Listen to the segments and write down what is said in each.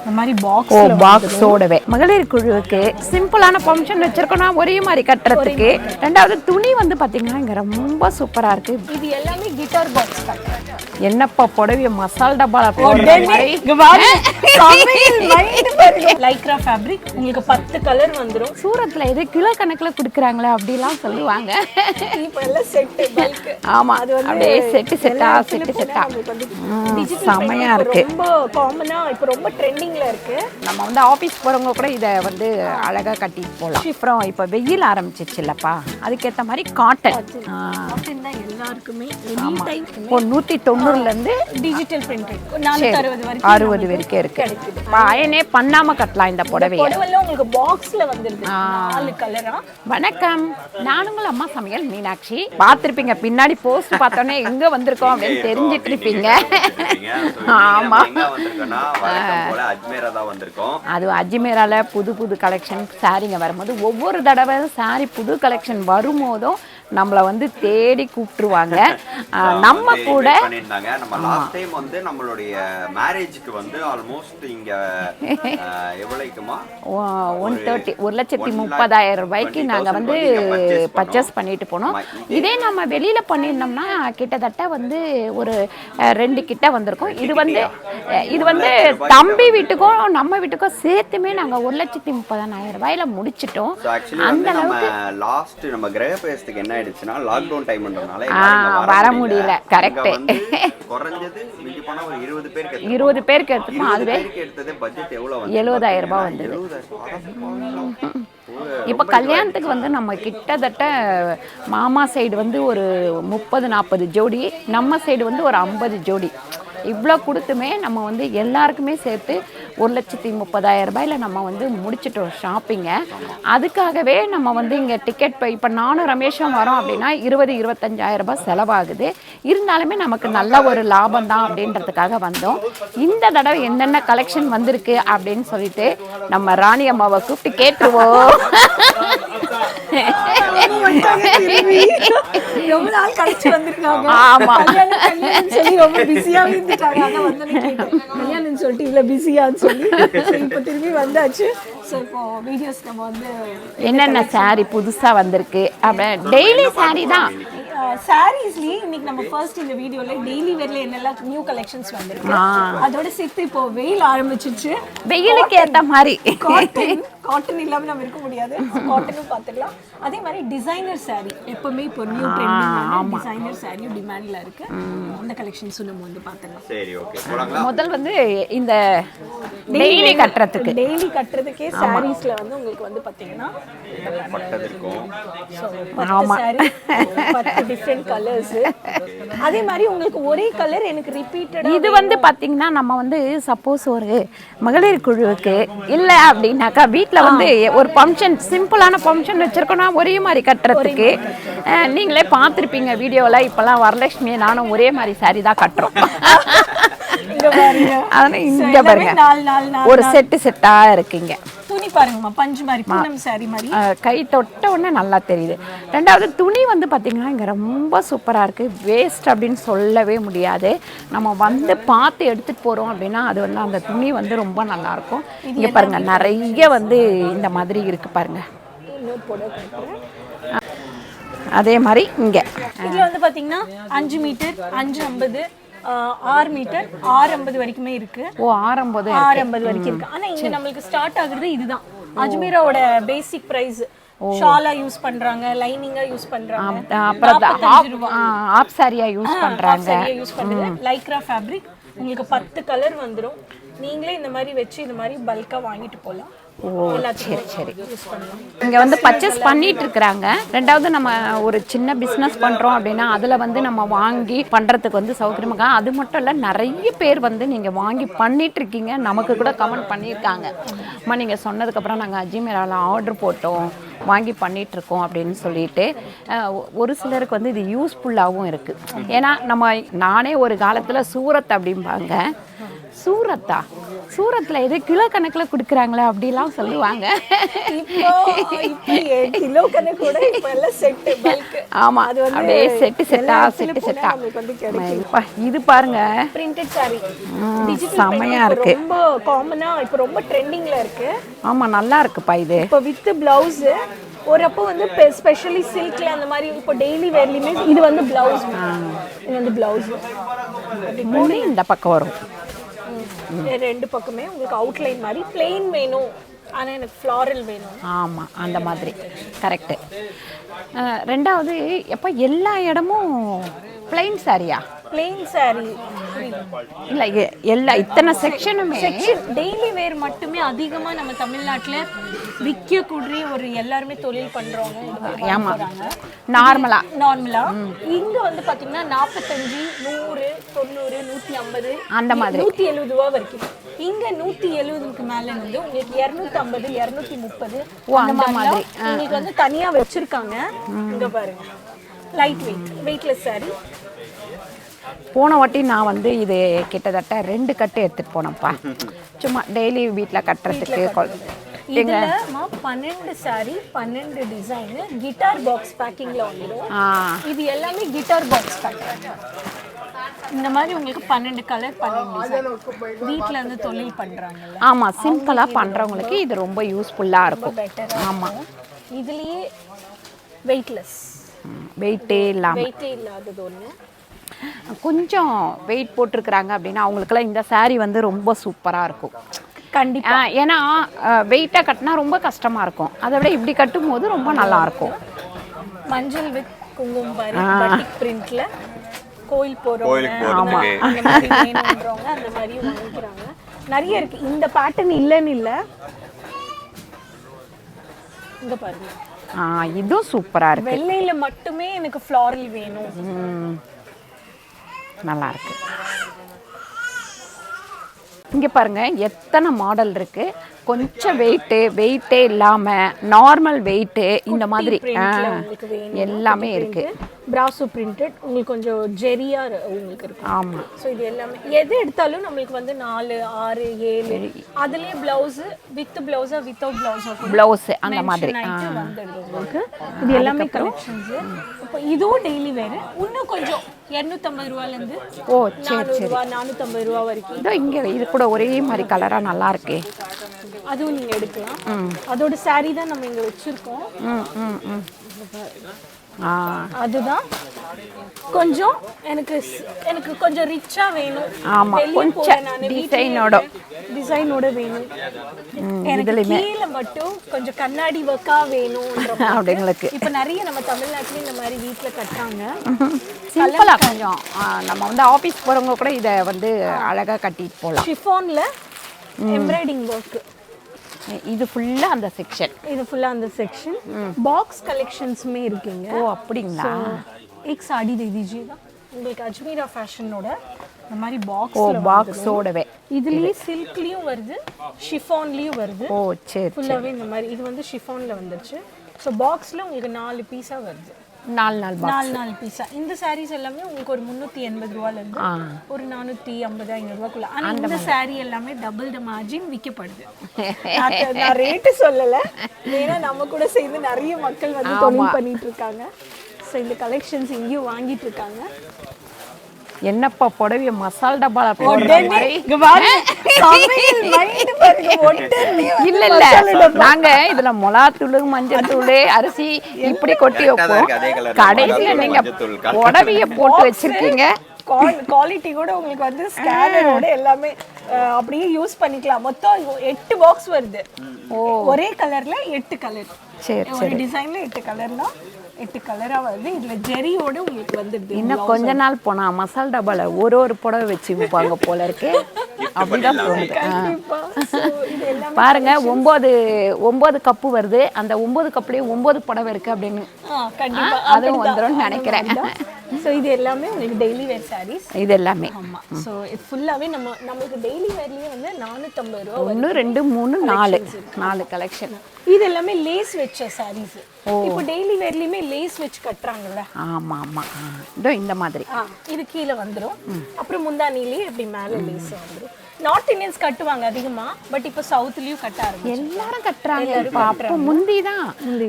இந்த மாதிரி பாக்ஸோடவே மகளிர் குழுவுக்கு சிம்பிளான ஃபங்க்ஷன் வச்சிருக்கோம் ஒரே மாதிரி கட்டுறதுக்கு. ரெண்டாவது துணி வந்து பாத்தீங்கன்னா இங்க ரொம்ப சூப்பரா இருக்கு. இது எல்லாமே கிட்டார் பாக்ஸ் தான். என்னப்பா புடவைய மசால் டப்பால லைக்ரா ஃபேப்ரிக் உங்களுக்கு 10 கலர் வந்துரும். சூரத்ல இது கிலோ கணக்குல குடுக்குறாங்களே அப்படிலாம் சொல்லுவாங்க. இப்போ எல்லாம் செட் பல்க். ஆமா அது வந்து அப்படியே செட்டா சமையா இருக்கு. ரொம்ப காமனா இப்போ ரொம்ப ட்ரெண்டிங்ல இருக்கு. நம்ம வந்து ஆபீஸ் போறவங்க கூட இத வந்து அழகா கட்டிட்டு போலாம். அப்புறம் இப்போ வெயில் ஆரம்பிச்சிச்சுலப்பா அதுக்கேற்ற மாதிரி காட்டன் தான் எல்லாருக்குமே எனி டைம் 190 இருந்து டிஜிட்டல் பிரிண்டட் 460 வரைக்கும் இருக்கு. அயனே பண்ணாம கட்டலாம் இந்த புடவையை. புடவைல உங்களுக்கு பாக்ஸ்ல வந்துருது 4 கலரா. வணக்கம், நான் உங்கள் அம்மா சமையல் மீனாட்சி. பார்த்திருப்பீங்க பின்னாடி போஸ்ட் பார்த்தோன்னே எங்க வந்திருக்கோம் அப்படின்னு தெரிஞ்சிட்டு இருப்பீங்க. ஆமா, அது அஜ்மேரால புது கலெக்ஷன் சாரீங்க வரும்போது ஒவ்வொரு தடவை சாரி புது கலெக்ஷன் வரும்போதும் நம்மளை வந்து தேடி கூப்பிட்டுருவாங்க. நம்ம கூட நம்ம லாஸ்ட் டைம் வந்து நம்மளுடைய மேரேஜ்க்கு வந்து ஆல்மோஸ்ட் இங்க எவ்வளவுக்குமா 1,30,000 ரூபாய்க்கு நாங்க வந்து பர்ச்சேஸ் பண்ணிட்டு போனோம். இதே நம்ம வெளியில பண்ணியிருந்தோம்னா கிட்டத்தட்ட வந்து ஒரு 2 கிட்ட வந்திருக்கும். இது வந்து தம்பி வீட்டுக்கும் நம்ம வீட்டுக்கும் சேர்த்துமே நாங்க 1,30,000 ரூபாயில முடிச்சிட்டோம். அந்த அளவுக்கு லாஸ்ட் நம்ம கிரகப்பிரவேசத்துக்கு என்ன ஆயிடுச்சுன்னா லாக்டவுன் டைம்ன்றனால வர முடியல. கரெக்ட். குறைஞ்சது மிஞ்சி போனா ஒரு 20 பேருக்கு எடுத்துப்போம். அதுவே எடுத்ததே பட்ஜெட் எவ்வளவு 70,000 ரூபாய் வந்தது. இப்போ கல்யாணத்துக்கு வந்து நம்ம கிட்டத்தட்ட மாமா சைடு வந்து ஒரு 30-40 ஜோடி, நம்ம சைடு வந்து ஒரு 50 ஜோடி இவ்வளோ கொடுத்துமே நம்ம வந்து எல்லாருக்குமே சேர்த்து 1,30,000 ரூபாயில நம்ம வந்து முடிச்சிட்டோம் ஷாப்பிங்கை. அதுக்காகவே நம்ம வந்து இங்கே டிக்கெட் இப்போ நானும் ரமேஷும் வரோம் அப்படின்னா 20-25,000 ரூபாய் செலவாகுது. இருந்தாலுமே நமக்கு நல்ல ஒரு லாபம் தான் அப்படின்றதுக்காக வந்தோம். இந்த தடவை என்னென்ன கலெக்ஷன் வந்திருக்கு அப்படின்னு சொல்லிட்டு நம்ம ராணி அம்மாவை கூப்பிட்டு கேட்டுருவோம். ஆமா, ரொம்ப பிஸியா கல்யாணம் சொல்லிட்டு இல்ல பிஸியான்னு சொல்லி இப்போ திரும்பி வந்தாச்சு. ஸோ இப்போ வீடியோஸ் நம்ம வந்து என்னென்ன சாரி புதுசா வந்திருக்கு அப்படி டெய்லி சாரி தான். சாரீஸ்லயே இன்னைக்கு நம்ம ஃபர்ஸ்ட் இந்த வீடியோல டெய்லி வேர்ல என்னெல்லாம் நியூ கலெக்ஷன்ஸ் வந்திருக்கு அதோட சேர்த்து இப்போ வெயில் ஆரம்பிச்சிச்சு. வெயிலுக்கு ஏத்த மாதிரி காட்டன் இல்லாம நம்ம இருக்க முடியாது. காட்டனும் பார்த்துக்கலாம். அதே மாதிரி டிசைனர் சாரி எப்பவுமே இப்போ நியூ ட்ரெண்டிங் டிசைனர் சாரி டிமாண்ட்ல இருக்கு. அந்த கலெக்ஷன்ஸும் நம்ம வந்து பார்த்துக்கலாம். சரி, ஓகே. முதல் வந்து இந்த டெய்லி கட்டுறதுக்கே சாரீஸ்ல வந்து உங்களுக்கு வந்து பாத்தீங்கன்னா பட்டது இருக்கும். ஆமா, 10 டிஃபரண்ட் கலர்ஸ். அதே மாதிரி உங்களுக்கு ஒரே கலர் எனக்கு ரிப்பீட்டடா இது வந்து பாத்தீங்கன்னா நம்ம வந்து சப்போஸ் ஒரு மகளிர் குழுவுக்கு இல்ல அப்படின்னாக்கா வீட்டில் வந்து ஒரு ஃபங்க்ஷன் சிம்பிளான ஃபங்க்ஷன் வச்சிருக்கோம் ஒரே மாதிரி கட்டுறதுக்கு. நீங்களே பார்த்துருப்பீங்க வீடியோவில். இப்போல்லாம் வரலட்சுமியை நானும் ஒரே மாதிரி சாரி தான் கட்டுறோம். அதனால் இங்கே பாருங்க ஒரு செட்டா இருக்குங்க. துணி பாருங்கம்மா, பஞ்சு மாதிரி பூனம் சாரி மாதிரி கை தொட்ட உடனே நல்லா தெரியுது. ரெண்டாவது துணி வந்து பார்த்தீங்கன்னா இங்கே ரொம்ப சூப்பராக இருக்குது. வேஸ்ட் அப்படின்னு சொல்லவே முடியாது. நம்ம வந்து பார்த்து எடுத்துகிட்டு போகிறோம் அப்படின்னா அது வந்து அந்த துணி வந்து ரொம்ப நல்லாயிருக்கும். இங்கே பாருங்கள் நிறைய வந்து இந்த மாதிரி இருக்குது பாருங்கள். அதே மாதிரி இங்கே இதில் வந்து பார்த்தீங்கன்னா 5 மீட்டர் 550 6 மீட்டர் 650 வரைக்குமே இருக்கு. 650 வரைக்கும் இருக்கு. ஆனா இங்க நமக்கு ஸ்டார்ட் ஆகுறது இதுதான். அஜ்மீராவோட பேசிக் பிரைஸ். ஷாலா யூஸ் பண்றாங்க, லைனிங்கா யூஸ் பண்றாங்க, அப்புறம் ஆப் சாரியா யூஸ் பண்றாங்க. லைக்ரா ஃபேப்ரிக் உங்களுக்கு 10 கலர் வந்துரும். நீங்களே இந்த மாதிரி வச்சு இந்த மாதிரி பல்கா வாங்கிட்டு போலாம். சரி, இங்கே வந்து பர்ச்சேஸ் பண்ணிட்டு இருக்கிறாங்க. ரெண்டாவது நம்ம ஒரு சின்ன பிஸ்னஸ் பண்ணுறோம் அப்படின்னா அதில் வந்து நம்ம வாங்கி பண்ணுறதுக்கு வந்து சௌகரியமாக. அது மட்டும் இல்லை, நிறைய பேர் வந்து நீங்கள் வாங்கி பண்ணிட்டு இருக்கீங்க. நமக்கு கூட கமெண்ட் பண்ணியிருக்காங்க, அம்மா நீங்கள் சொன்னதுக்கப்புறம் நாங்கள் அஜ்மீராவில் ஆர்டர் போட்டோம், வாங்கி பண்ணிகிட்ருக்கோம் அப்படின்னு சொல்லிட்டு. ஒரு சிலருக்கு வந்து இது யூஸ்ஃபுல்லாகவும் இருக்குது. ஏன்னா நானே ஒரு காலத்தில் சூரத் அப்படிம்பாங்க. சூரத்தா சூரத்தில் எது கிலோ கணக்கில் கொடுக்குறாங்களே அப்படிலாம் சொல்லுவாங்க. கிலோ கணக்கு கூட இப்போ எல்லாம் செட்டு பல்க். ஆமாம், அது வந்து அப்படியே செட்டா இது பாருங்க பிரிண்டட் சாரி செமையா இருக்கு. ரொம்ப காமனா இப்போ ரொம்ப ட்ரெண்டிங்ல இருக்கு. ஆமாம், நல்லா இருக்குப்பா இது. இப்போ வித் பிளவுஸ் ஒரு அப்போ வந்து ஸ்பெஷலி சில்க்ல அந்த மாதிரி இப்போ டெய்லி வேர்லியுமே இது வந்து பிளவுஸ். இது வந்து பிளவுஸ் முன்னே இந்த பக்கம் வரும். ரெண்டு பக்கமே உங்களுக்கு அவுட்லைன் மாதிரி பிளெயின் வேணும், ஆனால் எனக்கு ஃப்ளாரல் வேணும். ஆமாம், அந்த மாதிரி கரெக்டு. ரெண்டாவது எப்போ எல்லா இடமும் பிளெயின் சாரியா? பிளெயின் சாரி இல்லை, எல்லா இத்தனை செக்ஷனுமே டெய்லி வேர் மட்டுமே அதிகமாக நம்ம தமிழ்நாட்டில் விற்கக்கூடிய ஒரு எல்லாருமே தொழில் பண்ணுறவங்க. ஆமாம், நார்மலா இங்கே வந்து பார்த்தீங்கன்னா 45, 100, 90, 150 அந்த மாதிரி 170 ரூபா வரைக்கும். இங்கே 170க்கு மேலே வந்து உங்களுக்கு 250, 230 அந்த மாதிரி உங்களுக்கு வந்து தனியாக வச்சுருக்காங்க. இங்கே பாருங்க, லைட் வெயிட்லெஸ் சாரி. போன வாட்டி நான் வந்து இது கிட்டத்தட்ட 2 கட்டு எடுத்துட்டு போனேன்ப்பா, சும்மா டெய்லி வீட்டில் கட்டுறதுக்கு. இதுல 12 சாரி 12 டிசைன் கிட்டார் பாக்ஸ் பேக்கிங்ல வந்துடும். இது எல்லாமே கிட்டார் பாக்ஸ் பேக்கிங். இந்த மாதிரி உங்களுக்கு 12 கலர் 12 டிசைன் வீட்ல இருந்து தொழில் பண்றாங்கல்ல. ஆமா, சிம்பிளா பண்றவங்களுக்கு இது ரொம்ப யூஸ்ஃபுல்லா இருக்கும். ஆமா, இதுலயே வெயிட்லெஸ், வெயிட்டே இல்லாதது ஒன்று. கொஞ்சம் வெயிட் போட்டிருக்கிறாங்க அப்படின்னா அவங்களுக்குலாம் இந்த சாரீ வந்து ரொம்ப சூப்பராக இருக்கும். கண்டிப்பா, ஏன்னா வெயிட்டாக கட்டினா ரொம்ப கஷ்டமாக இருக்கும், அதை விட இப்படி கட்டும் போது ரொம்ப நல்லா இருக்கும். மஞ்சள் வித் குங்குமம் பாட்டிக் பிரிண்ட்ல கோயில் போறவங்க அந்த மாதிரி வேணும்ன்றவங்க அந்த மாதிரி வாங்கிக்கிறாங்க. நிறைய இருக்கு. இந்த பேட்டர்ன் இல்லைன்னு இல்லை, இங்க பாருங்க. இதுவும் சூப்பராக இருக்கு. வெள்ளையில மட்டுமே எனக்கு ஃப்ளாரல் வேணும், நல்லா இருக்கு. இங்கே பாருங்க எத்தனை மாடல் இருக்கு. கொஞ்சம் வெயிட்டே இல்லாமல் நார்மல் வெயிட்டு இந்த மாதிரி எல்லாமே இருக்கு. பிராசோ பிரிண்டட் உங்களுக்கு கொஞ்சம் ஜெரியா உங்களுக்கு இருக்கு. ஆமாம், ஸோ இது எல்லாமே எது எடுத்தாலும் நம்மளுக்கு வந்து 4, 6, 7 அதுலேயே பிளவுஸ் வித் பிளவுஸா வித்தவுட் பிளவுஸ் அந்த மாதிரி வந்துடுது உங்களுக்கு. இது எல்லாமே கலெக்ஷன்ஸ். இப்போ இதுவும் டெய்லி வேறு இன்னும் கொஞ்சம் 250 ரூபாயிலேருந்து 400 ரூபா 450 ரூபா வரைக்கும். இதோ இங்கே இது கூட ஒரே மாதிரி கலராக நல்லா இருக்கு. அதுவும் நீங்கள் எடுக்கலாம். அதோட சாரீ தான் நம்ம இங்கே வச்சுருக்கோம். அதுதான் கொஞ்சம் எனக்கு கொஞ்சம் ரிச்சா வேணும். ஆமா, கொஞ்சம் டிசைனோட வேணும். எனக்கு கீழே மட்டும் கொஞ்சம் கண்ணாடி ஒர்க்கா வேணும் அப்படிங்களுக்கு. இப்போ நிறைய நம்ம தமிழ்நாட்டில் இந்த மாதிரி வீட்டில் கட்டாங்க. சிம்பிளா கொஞ்சம் நம்ம வந்து ஆஃபீஸ் போகிறவங்க கூட இதை வந்து அழகாக கட்டிட்டு போகலாம். ஷிஃபானில் எம்ப்ராய்டிங் ஒர்க். இது ஃபுல்லா அந்த செக்ஷன். பாக்ஸ் கலெக்ஷன்ஸ்மே இருக்குங்க. ஓ அப்படிங்களா? एक साड़ी दे दीजिएगा. உங்களுக்கு அஜ்மீரா ஃபேஷனோட இந்த மாதிரி பாக்ஸோடவே இதுலயே சில்க்லயும் வருது, ஷிஃபான்லயும் வருது. ஓ சரி, ஃபுல்லாவே இந்த மாதிரி. இது வந்து ஷிஃபான்ல வந்துருச்சு. ஸோ பாக்ஸ்ல உங்களுக்கு 4 பீஸா வருது. 4 பீஸா. இந்த சாரீஸ் எல்லாமே உங்களுக்கு ஒரு 380 ரூபாயிலேருந்து ஒரு 450 500 ரூபாய்க்குள்ள. ஆனால் இந்த சாரீ எல்லாமே டபுள் த மார்ஜின் விற்கப்படுது. நான் ரேட்டு சொல்லலை, ஏன்னா நம்ம கூட சேர்ந்து நிறைய மக்கள் வந்து தொழில் பண்ணிட்டு இருக்காங்க. ஸோ இந்த கலெக்ஷன்ஸ் இங்கேயும் வாங்கிட்டு இருக்காங்க. என்னப்பா புடவைய மசால் டப்பால இல்ல நாங்க இதுல மொளாத்தூள் மஞ்சள் தூள் அரிசி இப்படி கொட்டி வைப்போம். கடைசியில நீங்க புடவைய போட்டு வச்சிருக்கீங்க. குவாலிட்டி கூட உங்களுக்கு வந்து ஸ்கேனரோட எல்லாமே அப்படியே யூஸ் பண்ணிக்கலாம். மொத்தம் 8 பாக்ஸ் வருது. ஒரே கலர்ல 8 கலர். ஒரு டிசைன்ல 8 கலர்னா 8 கலரா வருது. இதுல ஜெரியோட உங்களுக்கு வந்துடுது. இன்னும் கொஞ்ச நாள் போனா மசால் டப்பால ஒரு புடவை வச்சு வைப்பாங்க போல இருக்கு. அப்படிதான் தோணுது. பாருங்க 9 கப்பு வருது. அந்த 9 கப்லயே 9 புடவை இருக்கு அப்படின்னு அதுவும் வந்துடும் நினைக்கிறேன். ஸோ இது எல்லாமே உங்களுக்கு டெய்லி வேர் சாரீஸ். இது எல்லாமே ஆமாம். ஸோ இது ஃபுல்லாகவே நம்மளுக்கு டெய்லி வேர்லேயே வந்து 450 ரூபா. 1 2 3 4 கலெக்ஷன். இது எல்லாமே லேஸ் வச்ச சாரீஸ். இப்போ டெய்லி வேர்லயுமே லேஸ் வச்சு கட்டுறாங்கல்ல. ஆமா ஆமா. இதோ இந்த மாதிரி. இது கீழே வந்துரும். அப்புறம் முந்தானிலேயே இப்படி மேலே லேஸ் வந்துரும். நார்த் இந்தியன்ஸ் கட்டுவாங்க அதிகமா, பட் இப்போ சவுத்லயும் கட்ட ஆரம்பிச்சு எல்லாரும் கட்டுறாங்க. அப்போ முந்திதான்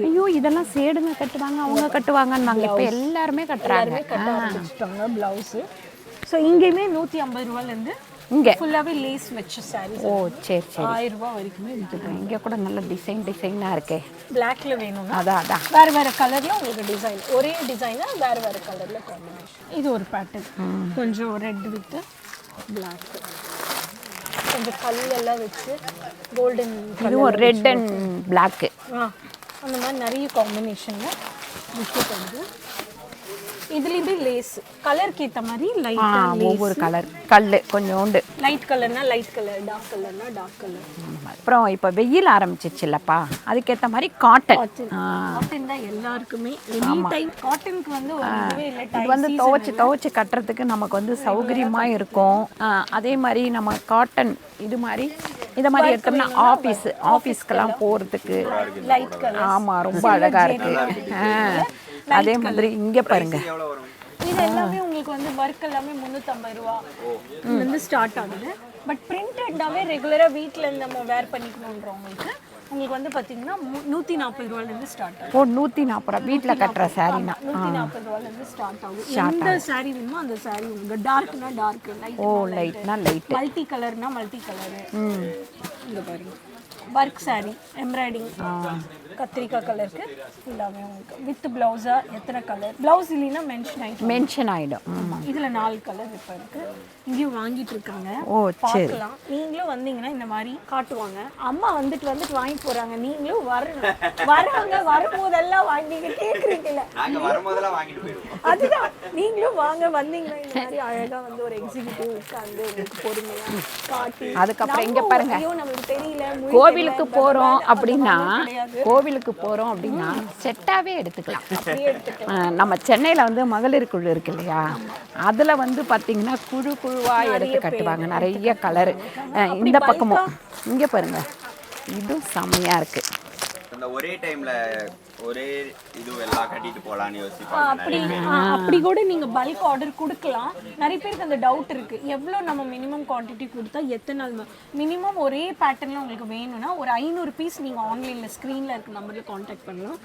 ஐயோ இதெல்லாம் சேடுங்க கட்டுவாங்க, அவங்க கட்டுவாங்கன்னாங்க. இப்போ எல்லாருமே கட்டுறாங்க. கட்ட ஆரம்பிச்சிட்டாங்க பிளவுஸ். ஸோ இங்கேயுமே 150 ரூபாயிலேருந்து இங்க ஃபுல்லாவே லேஸ் வச்ச சாரீஸ். ஓ சரி சரி. 1000 ரூபாய் வரைக்குமே இருக்குது. இங்க கூட நல்ல டிசைனா இருக்கே. பிளாக்ல வேணும்னா அதான் வேற கலர்ல உங்களுக்கு டிசைன், ஒரே டிசைனா வேற கலர்ல காம்பினேஷன். இது ஒரு பேட்டர்ன், கொஞ்சம் ரெட் வித் பிளாக், கொஞ்சம் கல்லெல்லாம் வச்சு கோல்டன். இதுவும் ரெட் அண்ட் பிளாக். அந்த மாதிரி நிறைய காம்பினேஷன்ல விற்கப்படுது. இதுலேயுமே லேஸ் கலருக்கு ஏற்ற மாதிரி லைட்டாக ஒவ்வொரு கலர் கல் கொஞ்சோண்டு. லைட் கலர்னா லைட் கலர், டார்க் கலர்னா டார்க் கலர். அப்புறம் இப்போ வெயில் ஆரம்பிச்சிச்சுல்லப்பா, அதுக்கேற்ற மாதிரி காட்டன். காட்டன் தான் எல்லாருக்குமே எனி டைம். காட்டனுக்கு வந்து ஒரு இதுவே இல்லை. இது வந்து துவைச்சு கட்டுறதுக்கு நமக்கு வந்து சௌகரியமா இருக்கும். அதே மாதிரி நம்ம காட்டன் இது மாதிரி எடுத்தோம்னா ஆஃபீஸ்க்கெல்லாம் போகிறதுக்கு லைட் கலர். ஆமாம் ரொம்ப அழகாக இருக்கு. அதே மாதிரி இங்க பாருங்க, இது எல்லாமே உங்களுக்கு வந்து ஒர்க் எல்லாமே 350 ரூபா வந்து ஸ்டார்ட் ஆகுது. பட் பிரிண்டட்னாவே ரெகுலரா வீட்ல நம்ம வேர் பண்ணிக்கணும்ன்றவங்களுக்கு உங்களுக்கு வந்து பாத்தீங்கன்னா 140 ரூபாயிலிருந்து ஸ்டார்ட் ஆகும். ஓ 140 ரூபா வீட்ல கட்டுற சாரீனா 140 ரூபாயிலிருந்து ஸ்டார்ட் ஆகும். எந்த சாரி வேணுமோ அந்த சாரி உங்களுக்கு டார்க்னா டார்க், லைட்னா லைட், மல்டி கலர்னா மல்டி கலர். இங்க பாருங்க ஒர்க் சாரி, எம்ப்ராய்டிங், கத்திரிக்காய் கலருக்கு எல்லாமே உங்களுக்கு வித் பிளவுஸா. எத்தனை கலர் பிளவுஸ் இல்லைன்னா மென்ஷன் ஆயிடும். இதுல 4 கலர் இப்போ இருக்கு. இங்கேயும் வாங்கிட்டு இருக்காங்க. ஓ சரி. நீங்களும் வந்தீங்கன்னா இந்த மாதிரி காட்டுவாங்க. அம்மா வந்துட்டு வாங்கிட்டு போறாங்க. நீங்களும் வராங்க, வரும்போதெல்லாம் வாங்கிட்டு கேக்குறீங்கல்ல, அதுதான் நீங்களும் வாங்க. வந்தீங்கன்னா இந்த மாதிரி அழகா வந்து ஒரு எக்ஸிக்யூட்டிவ் உட்கார்ந்து உங்களுக்கு பொறுமையா காட்டி. அதுக்கப்புறம் இங்க பாருங்க, நமக்கு தெரியல கோவிலுக்கு போறோம் அப்படின்னா செட்டாவே எடுத்துக்கலாம். நம்ம சென்னையில வந்து மகளிர் குழு இருக்கு இல்லையா, அதுல வந்து பாத்தீங்கன்னா குழுவா எடுத்து கட்டுவாங்க நிறைய கலர். இந்த பக்கமும் இங்க பாருங்க, இதுவும் செம்மையா இருக்கு. ஒரே டைம்ல ஒரே இது எல்லாம் கட்டிட்டு போலாம்னு யோசிப்பாங்க. அப்படி கூட நீங்க பல்க் ஆர்டர் கொடுக்கலாம். நிறைய பேருக்கு அந்த டவுட் இருக்கு, எவ்வளவு நம்ம மினிமம் குவாண்டிட்டி கொடுத்தா எத்தனை நாள் மினிமம் ஒரே பேட்டர்ன்ல உங்களுக்கு வேணும்னா ஒரு 500 பீஸ் நீங்க ஆன்லைன்ல ஸ்கிரீன்ல இருக்க நம்பர்ல கான்டாக்ட் பண்ணலாம்.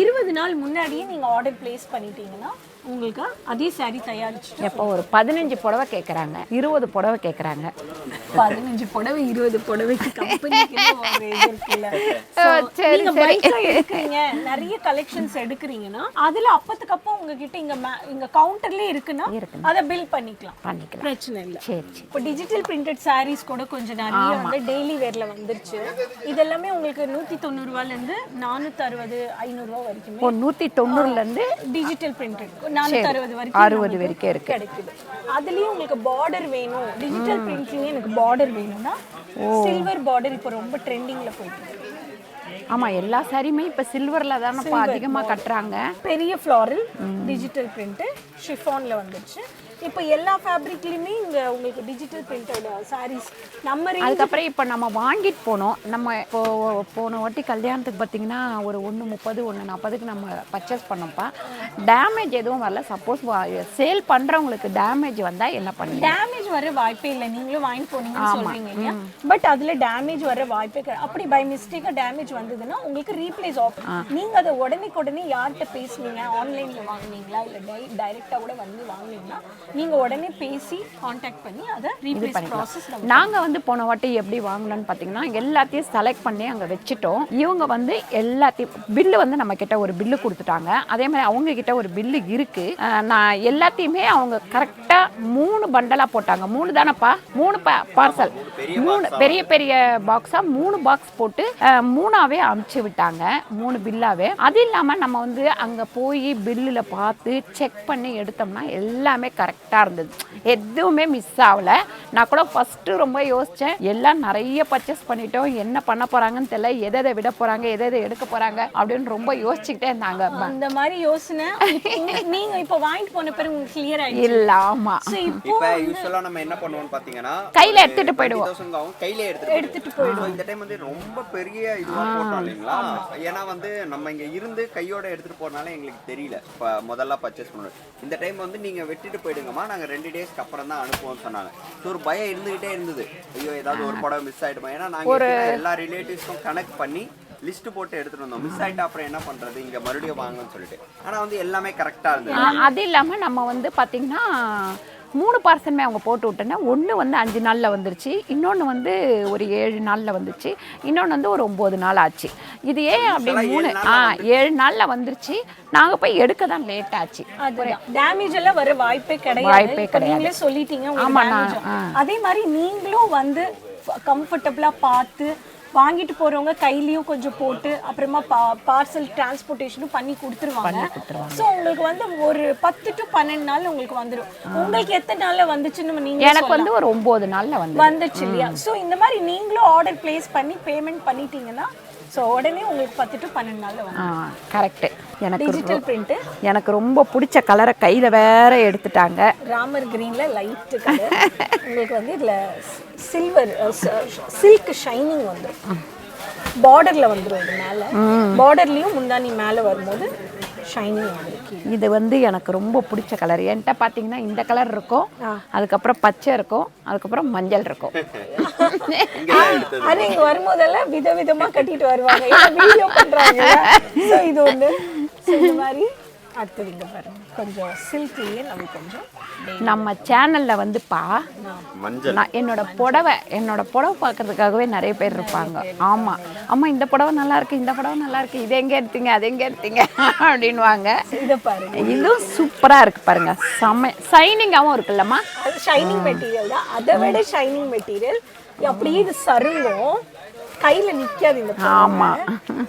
20 நாள் முன்னாடியே நீங்க ஆர்டர் பிளேஸ் பண்ணிட்டீங்கன்னா உங்களுக்கு அதே சாரி தயாரிச்சுட்டு. இப்போ ஒரு 15 புடவை கேட்குறாங்க, 20 புடவை கேட்குறாங்க. 15 புடவை 20 புடவைக்கு கம்பெனிக்கு இருக்குல்ல. நீங்க பல்கா எடுக்கிறீங்க, நிறைய கலெக்ஷன்ஸ் எடுக்கிறீங்கன்னா அதுல அப்பத்துக்கு அப்போ உங்ககிட்ட இங்க கவுண்டர்லயே இருக்குன்னா அதை பில் பண்ணிக்கலாம், பிரச்சனை இல்லை. இப்போ டிஜிட்டல் பிரிண்டட் சாரீஸ் கூட கொஞ்சம் நிறைய வந்து டெய்லி வேர்ல வந்துருச்சு. இதெல்லாமே உங்களுக்கு 190 ரூபாயில இருந்து 460 500 ரூபாய் வரைக்கும். 190ல இருந்து டிஜிட்டல் பிரிண்டட் 460 வரைக்கும் இருக்கு கிடைக்குது. அதுலயும் உங்களுக்கு பார்டர் வேணும், டிஜிட்டல் பிரிண்ட்லயே எனக்கு பார்டர் வேணும்னா சில்வர் பார்டர் இப்போ ரொம்ப ட்ரெண்டிங்ல போயிட்டு இருக்கு. ஆமா, எல்லா சாரியுமே இப்ப சில்வர்ல தான அதிகமா கட்டுறாங்க. பெரிய ஃப்ளாரல் டிஜிட்டல் பிரிண்ட் ஷிஃபான்ல வந்துருச்சு. இப்போ எல்லா ஃபேப்ரிக்லயுமே இங்க உங்களுக்கு டிஜிட்டல் பிரிண்டட் சாரீஸ் நம்ம அதுக்கப்புறம் இப்போ நம்ம வாங்கிட்டு போனோம். நம்ம இப்போ போன வாட்டி கல்யாணத்துக்கு பார்த்தீங்கன்னா ஒரு 130 140க்கு நம்ம பர்ச்சேஸ் பண்ணோம்ப்பா. டேமேஜ் எதுவும் வரல. சப்போஸ் சேல் பண்றவங்களுக்கு டேமேஜ் வந்தா என்ன பண்ணுங்க? டேமேஜ் வர வாய்ப்பே இல்லை. நீங்களும் வாங்கி போனீங்கன்னு சொல்றீங்க இல்லையா, பட் அதுல டேமேஜ் வர வாய்ப்பே கிடையாது. அப்படி பை மிஸ்டேக்கா டேமேஜ் வந்ததுன்னா உங்களுக்கு ரீப்ளேஸ் ஆப்ஷன். நீங்க அதை உடனே யார்கிட்ட பேசுனீங்க, ஆன்லைன்ல வாங்குனீங்களா இல்ல டைரக்டா கூட வந்து வாங்குனீங்கன்னா நீங்க உடனே பேசி கான்டாக்ட் பண்ணி அதை ரீப்ளேஸ் ப்ராசஸ். நாங்க வந்து போன வாட்டி எப்படி வாங்கணும்னு பாத்தீங்கன்னா எல்லாத்தையும் செலக்ட் பண்ணி அங்க வச்சுட்டோம். இவங்க வந்து எல்லாத்தையும் பில்லு வந்து நம்ம கிட்ட ஒரு பில்லு கொடுத்துட்டாங்க. அதே மாதிரி அவங்க கிட்ட ஒரு பில்லு இருக்கு. நான் எல்லாத்தையுமே அவங்க கரெக்டா 3 பண்டலா போட்டாங்க. 3 தானப்பா, 3 பார்சல், 3 பெரிய பெரிய பாக்ஸா 3 பாக்ஸ் போட்டு 3ஆவே அமுச்சு விட்டாங்க, 3 பில்லாவே. அது இல்லாம நம்ம வந்து அங்க போய் பில்லுல பார்த்து செக் பண்ணி எடுத்தோம்னா எல்லாமே கரெக்ட் கரெக்டாக இருந்தது, எதுவுமே மிஸ் ஆகலை. நான் கூட ஃபஸ்ட்டு ரொம்ப யோசித்தேன், எல்லாம் நிறைய பர்ச்சேஸ் பண்ணிட்டோம், என்ன பண்ண போகிறாங்கன்னு தெரியல, எதை விட போகிறாங்க, எதை எடுக்க போகிறாங்க அப்படின்னு ரொம்ப யோசிச்சுக்கிட்டே இருந்தாங்க. அந்த மாதிரி யோசனை நீங்கள் இப்போ வாங்கிட்டு போன பிறகு உங்களுக்கு கிளியர் ஆகிடுச்சு? இல்லை, ஆமாம். இப்போ யூஸ்வலாக நம்ம என்ன பண்ணுவோம்னு பார்த்தீங்கன்னா கையில் எடுத்துகிட்டு போயிடுவோம், கையிலே எடுத்துகிட்டு போயிடுவோம். இந்த டைம் வந்து ரொம்ப பெரிய இதுவாக போட்டோம் இல்லைங்களா, ஏன்னா வந்து நம்ம இங்கே இருந்து கையோட எடுத்துகிட்டு போறதுனால எங்களுக்கு தெரியல இப்போ முதல்ல பர்ச்சேஸ் பண்ணணும். இந்த டைம் வந்து நீங்கள் வெட்டிட்டு போயிடுங்கம்மா, நாங்கள் 2 டேஸ்க்கு அப்புறம் தான் அனுப்புவோம்னு சொன்னாங்க. ஸோ ஒரு பயம் இருந்துகிட்டே இருந்தது, ஐயோ ஏதாவது ஒரு புடவை மிஸ் ஆகிடுமா, ஏன்னா நாங்கள் எல்லா ரிலேட்டிவ்ஸ்க்கும் கனெக்ட் பண்ணி லிஸ்ட் போட்டு எடுத்துட்டு வந்தோம். மிஸ் ஆயிட்டா அப்புறம் என்ன பண்றது, இங்க மறுபடியும் வாங்கன்னு சொல்லிட்டு. ஆனா வந்து எல்லாமே கரெக்டா இருந்தது. அது இல்லாம நம்ம வந்து பாத்தீங்கன்னா 3 பார்சலுமே அவங்க போட்டு விட்டோன்னா, ஒன்று வந்து 5 நாளில் வந்துருச்சு, இன்னொன்று வந்து ஒரு 7 நாளில் வந்துச்சு, இன்னொன்று வந்து ஒரு 9 நாள் ஆச்சு. இது ஏன் அப்படி 7 நாளில் வந்துருச்சு, நாங்கள் போய் எடுக்க தான் லேட் ஆச்சு. டேமேஜ் எல்லாம் வர வாய்ப்பே கிடையாது, சொல்லிட்டீங்க. அதே மாதிரி நீங்களும் வந்து கம்ஃபர்டபுளாக பார்த்து வாங்கிட்டு போறவங்க கையிலயும் கொஞ்சம் போட்டு அப்புறமா பார்சல் டிரான்ஸ்போர்ட்டேஷனும் பண்ணி கொடுத்துருவாங்க. ஸோ உங்களுக்கு வந்து ஒரு 10 to 12 நாள் உங்களுக்கு வந்துடும். உங்களுக்கு எத்தனை நாள்ல வந்துச்சுன்னு நீங்க? எனக்கு வந்து ஒரு 9 நாள்ல வந்துச்சு இல்லையா? ஸோ இந்த மாதிரி நீங்களும் ஆர்டர் பிளேஸ் பண்ணி பேமெண்ட் பண்ணிட்டீங்கன்னா ஸோ உடனே உங்களுக்கு 10 to 12 நாள்ல வரும். கரெக்ட். எனக்கு டிஜிட்டல் பிரிண்ட் எனக்கு ரொம்ப பிடிச்ச கலரை கையில வேற எடுத்துட்டாங்க. ராமர் கிரீன்ல லைட் கலர். உங்களுக்கு வந்து இதுல சில்வர் சில்க் ஷைனிங் வந்துடும், பார்டர்ல வந்துடும். இது மேல பார்டர்லயும் முந்தானி மேல வரும்போது ஷைனிங் வந்துருக்கு. இது வந்து எனக்கு ரொம்ப பிடிச்ச கலர். என்கிட்ட பார்த்தீங்கன்னா இந்த கலர் இருக்கும், அதுக்கப்புறம் பச்சை இருக்கும், அதுக்கப்புறம் மஞ்சள் இருக்கும். அது இங்க வரும்போதெல்லாம் விதவிதமா கட்டிட்டு வருவாங்க, வீடியோ பண்றாங்க. ஸோ இது ஒன்று இந்த மாதிரி. அடுத்தது இங்க பாருங்க, கொஞ்சம் சில்க்லயே நம்ம கொஞ்சம் நம்ம சேனல்ல வந்துப்பா என்னோட புடவை பார்க்கறதுக்காகவே நிறைய பேர் இருப்பாங்க. ஆமா அம்மா இந்த புடவை நல்லா இருக்கு, இந்த புடவை நல்லா இருக்கு, இது எங்க எடுத்தீங்க, அது எங்க எடுத்தீங்க அப்படின்வாங்க. இதை பாருங்க, இதுவும் சூப்பரா இருக்கு பாருங்க, ஷைனிங்காவும் இருக்குல்லம்மா. அது ஷைனிங் மெட்டீரியல் தான், அதை விட ஷைனிங் மெட்டீரியல். அப்படியே இது சருங்கும், கையில நிக்காது. இந்த ஆமா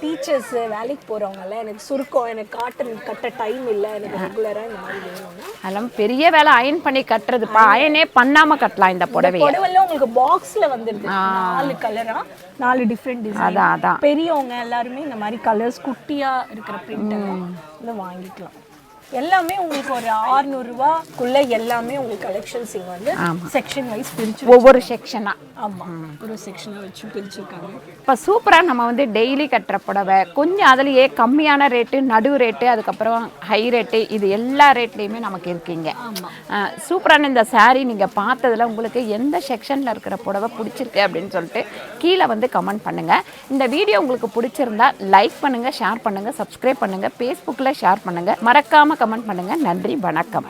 டீச்சர்ஸ் வேலைக்கு போறவங்க எல்லாம் எனக்கு சுருக்கம், எனக்கு காட்டன் கட்ட டைம் இல்ல, எனக்கு ரெகுலரா இந்த மாதிரி வேணும்னா அதெல்லாம் பெரிய வேலை அயன் பண்ணி கட்டுறதுப்பா. அயனே பண்ணாம கட்டலாம் இந்த புடவை. புடவைல உங்களுக்கு பாக்ஸ்ல வந்துருது 4 கலரா, 4 டிஃபரெண்ட் டிசைன். அதான் பெரியவங்க எல்லாருமே இந்த மாதிரி கலர்ஸ் குட்டியா இருக்கிற பிரிண்ட் எல்லாம் வாங்கிக்கலாம். எல்லாமே உங்களுக்கு ஒரு 600 ரூபாய்க்குள்ள எல்லாமே உங்களுக்கு கலெக்ஷன்ஸ் இங்க வந்து செக்ஷன் வைஸ் பிரிச்சு ஒவ்வொரு செக்ஷனா. ஆமா, ஒரு செக்ஷனை வச்சு பிரிச்சிருக்காங்க. இப்போ சூப்பரா நம்ம வந்து டெய்லி கட்டுற புடவை கொஞ்சம் அதுலயே கம்மியான ரேட்டு, நடு ரேட்டு, அதுக்கப்புறம் ஹை ரேட்டு, இது எல்லா ரேட்லயுமே நமக்கு இருக்கீங்க. சூப்பரான இந்த சாரீ நீங்க பார்த்ததுல உங்களுக்கு எந்த செக்ஷன்ல இருக்கிற புடவை பிடிச்சிருக்கு அப்படின்னு சொல்லிட்டு கீழே வந்து கமெண்ட் பண்ணுங்க. இந்த வீடியோ உங்களுக்கு பிடிச்சிருந்தா லைக் பண்ணுங்க, ஷேர் பண்ணுங்க, சப்ஸ்கிரைப் பண்ணுங்க, ஃபேஸ்புக்கில் ஷேர் பண்ணுங்க, மறக்காம கமெண்ட் பண்ணுங்க. நன்றி, வணக்கம்.